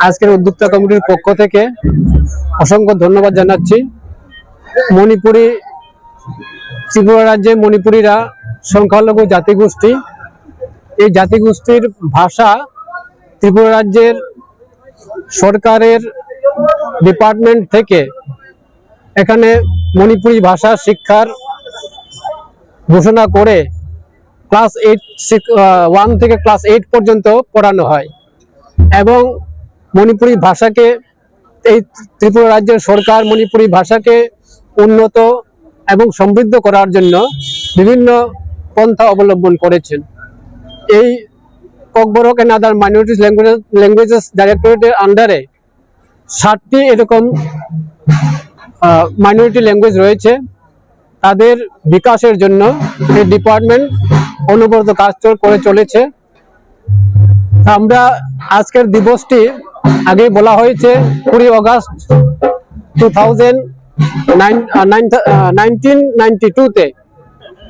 আজকের উদ্যোক্তা কমিটির পক্ষ থেকে অসংখ্য ধন্যবাদ জানাচ্ছি। মণিপুরি ত্রিপুরা রাজ্যে মণিপুরীরা সংখ্যালঘু জাতিগোষ্ঠী। এই জাতিগোষ্ঠীর ভাষা ত্রিপুরা রাজ্যের সরকারের ডিপার্টমেন্ট থেকে এখানে মণিপুরি ভাষা শিক্ষার ঘোষণা করে ক্লাস 1 থেকে ক্লাস 8 পর্যন্ত পড়ানো হয় এবং মণিপুরি ভাষাকে এই ত্রিপুরা রাজ্যের সরকার মণিপুরি ভাষাকে উন্নত এবং সমৃদ্ধ করার জন্য বিভিন্ন পন্থা অবলম্বন করেছেন। এই Kokborok and other minorities languages ডাইরেক্টরেটের আন্ডারে 7টি এরকম মাইনরিটি ল্যাঙ্গুয়েজ রয়েছে। তাদের বিকাশের জন্য এই ডিপার্টমেন্ট অনবরত কাজ করে চলেছে। আমরা আজকের দিবসটি আগে বলা হয়েছে 20 অগাস্ট 1992-তে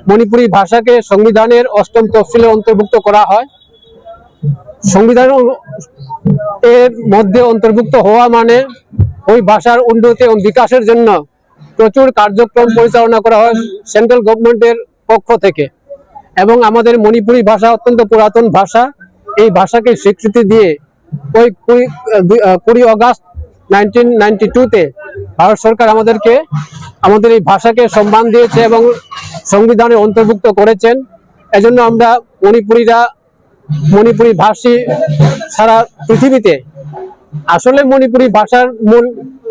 মণিপুরি ভাষাকে সংবিধানের 8ম তফসিলে অন্তর্ভুক্ত করা হয়। সংবিধান এর মধ্যে অন্তর্ভুক্ত হওয়া মানে ওই ভাষার উন্নতি এবং বিকাশের জন্য প্রচুর কার্যক্রম পরিচালনা করা হয় সেন্ট্রাল গভর্নমেন্টের পক্ষ থেকে। এবং আমাদের মণিপুরি ভাষা অত্যন্ত পুরাতন ভাষা। এই ভাষাকে স্বীকৃতি দিয়ে ওই 20 অগাস্ট 1992-তে ভারত সরকার আমাদের এই ভাষাকে সম্মান দিয়েছে এবং সংবিধানে অন্তর্ভুক্ত করেছেন। এজন্য আমরা মণিপুরি ভাষী সারা পৃথিবীতে, আসলে মণিপুরি ভাষার মূল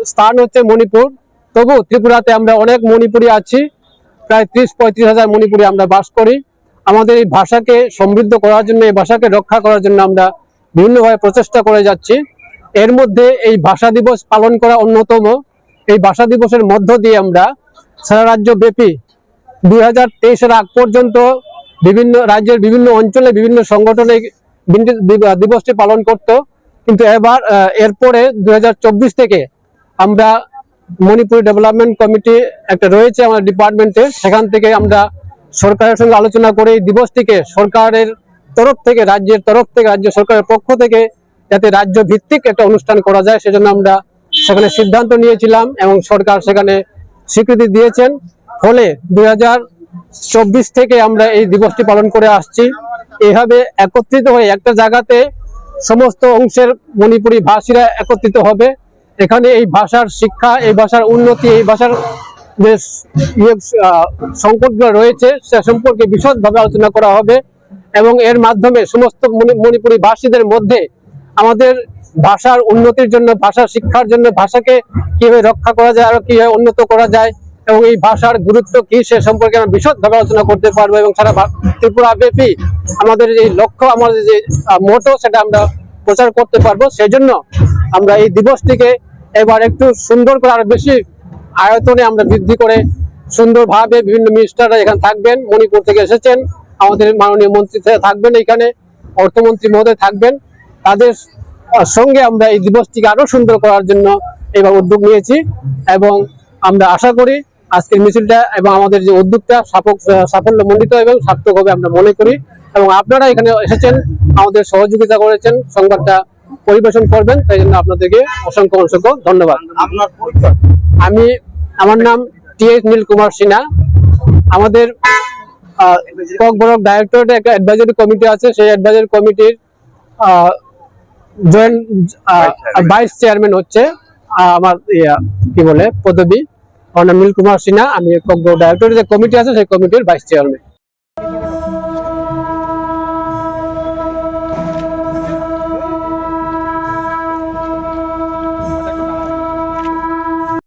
স্থান হচ্ছে মণিপুর, তবু ত্রিপুরাতে আমরা অনেক মণিপুরি আছি, প্রায় 30-35 হাজার মণিপুরি আমরা বাস করি। আমাদের এই ভাষাকে সমৃদ্ধ করার জন্য, এই ভাষাকে রক্ষা করার জন্য আমরা বিভিন্নভাবে প্রচেষ্টা করে যাচ্ছি। এর মধ্যে এই ভাষা দিবস পালন করা অন্যতম। এই ভাষা দিবসের মধ্য দিয়ে আমরা সারা রাজ্য ব্যাপী 2023-এর আগ পর্যন্ত বিভিন্ন রাজ্যের বিভিন্ন অঞ্চলে বিভিন্ন সংগঠনে দিবসটি পালন করত, কিন্তু এরপরে 2024 থেকে আমরা মণিপুরি ডেভেলপমেন্ট কমিটি একটা রয়েছে আমাদের ডিপার্টমেন্টে, সেখান থেকে আমরা সরকারের সঙ্গে আলোচনা করে এই দিবসটিকে সরকারের তরফ থেকে, রাজ্যের তরফ থেকে, রাজ্য সরকারের পক্ষ থেকে যাতে রাজ্য ভিত্তিক একটা অনুষ্ঠান করা যায় সেজন্য আমরা সেখানে সিদ্ধান্ত নিয়েছিলাম এবং সরকার সেখানে স্বীকৃতি দিয়েছেন। ফলে 2024 থেকে আমরা এই দিবসটি পালন করে আসছি। এইভাবে একত্রিত হয়ে একটা জায়গাতে সমস্ত অংশের মণিপুরি ভাষীরা একত্রিত হবে। এখানে এই ভাষার শিক্ষা, এই ভাষার উন্নতি, এই ভাষার যে সংকটগুলো রয়েছে সে সম্পর্কে বিশদভাবে আলোচনা করা হবে এবং এর মাধ্যমে সমস্ত মণিপুরি ভাষীদের মধ্যে আমাদের ভাষার উন্নতির জন্য, ভাষা শিক্ষার জন্য, ভাষাকে কিভাবে রক্ষা করা যায়, আরো কিভাবে উন্নত করা যায় এবং এই ভাষার গুরুত্ব কি সে সম্পর্কে আমরা বিশদভাবে আলোচনা করতে পারবো এবং সারা ত্রিপুরা ব্যাপী আমাদের যে লক্ষ্য, আমাদের যে মোটো, সেটা আমরা প্রচার করতে পারবো। সেই জন্য আমরা এই দিবসটিকে এবার একটু সুন্দর করে, আরো বেশি আয়তনে আমরা বৃদ্ধি করে সুন্দরভাবে বিভিন্ন মিনিস্টাররা এখানে থাকবেন, মণিপুর থেকে এসেছেন, আমাদের মাননীয় মন্ত্রী থাকবেন, এখানে অর্থমন্ত্রী মহোদয় থাকবেন, তাদের সঙ্গে আমরা এই দিবসটিকে আরো সুন্দর করার জন্য এবার উদ্যোগ নিয়েছি এবং আমরা আশা করি আজকের মিছিলটা এবং আমাদের যে উদ্যোগটা সাফল্যমণ্ডিত এবং সার্থক হবে আমরা মনে করি। এবং আপনারা এখানে এসেছেন, আমাদের সহযোগিতা করেছেন, সংবাদটা পরিবেশন করবেন, তাই জন্য আপনাদেরকে অসংখ্য ধন্যবাদ। আমার নাম টি.এইচ. নীল কুমার সিনহা। আমাদের ককবরক ডাইরেক্টরেটে একটা অ্যাডভাইজারি কমিটি আছে, সেই অ্যাডভাইজারি কমিটির জয়েন্ট ভাইস চেয়ারম্যান হচ্ছে আমার পদবী। আমার নাম নীল কুমার সিনহা। আমি ককবরক ডাইরেক্টরের যে কমিটি আছে সেই কমিটির ভাইস চেয়ারম্যান।